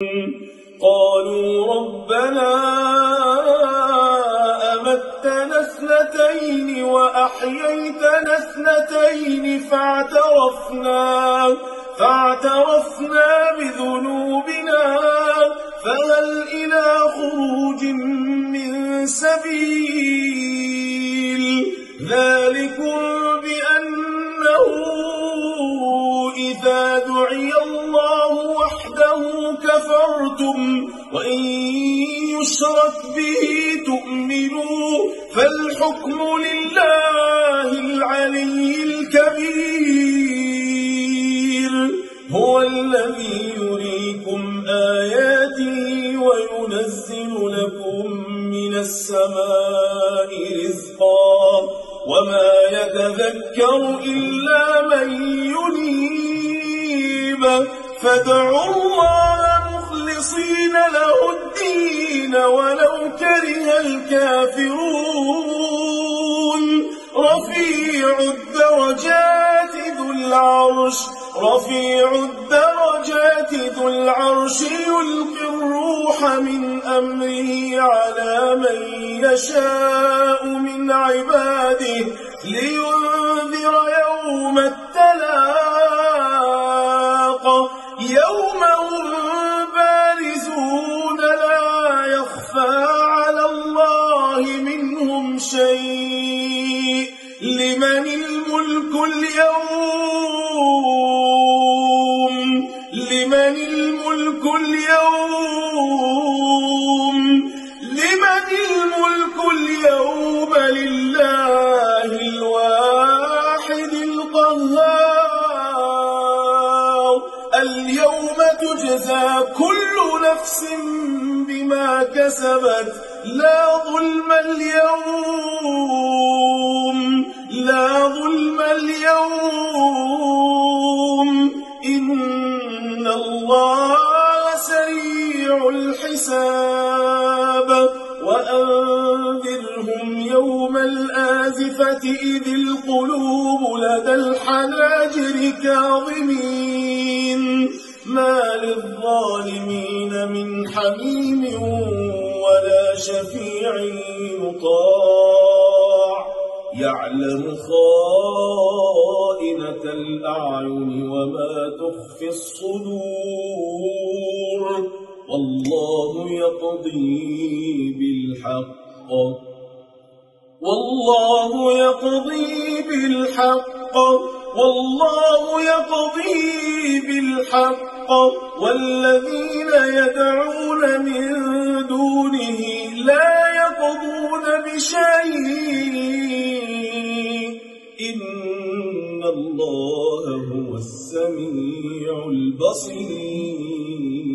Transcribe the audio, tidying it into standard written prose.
قالوا ربنا أمتنا اثنتين وأحييتنا اثنتين فاعترفنا بذنوبنا فهل إلى خروج من سبيل ذلكم بأنه إذا دعي الله وحده كفرتم وإن يشرك به تؤمنوا فالحكم لله العلي الكبير هو الذي يريكم آياته وينزل لكم من السماء رزقا وما يتذكر إلا من ينيب فادعوا الله مخلصين له الدين ولو كره الكافرون رفيع الدرجات ذو العرش يلقي الروح من أمره على من يشاء من عباده لينذر يوم التلاق يوم هم بارزون لا يخفى على الله منهم شيء لمن الملك اليوم لله الواحد القهار اليوم تجزى كل نفس بما كسبت لا ظلم اليوم إن الله سريع الحساب وأنذرهم يوم الآزفة إذ القلوب لدى الحناجر كاظمين ما للظالمين من حميم ولا شفيع يطاع يعلم خائنة الأعين وما تخفي الصدور والله يقضي بالحق والذين يدعون من دونه لا يقضون بشيء إن الله هو السميع البصير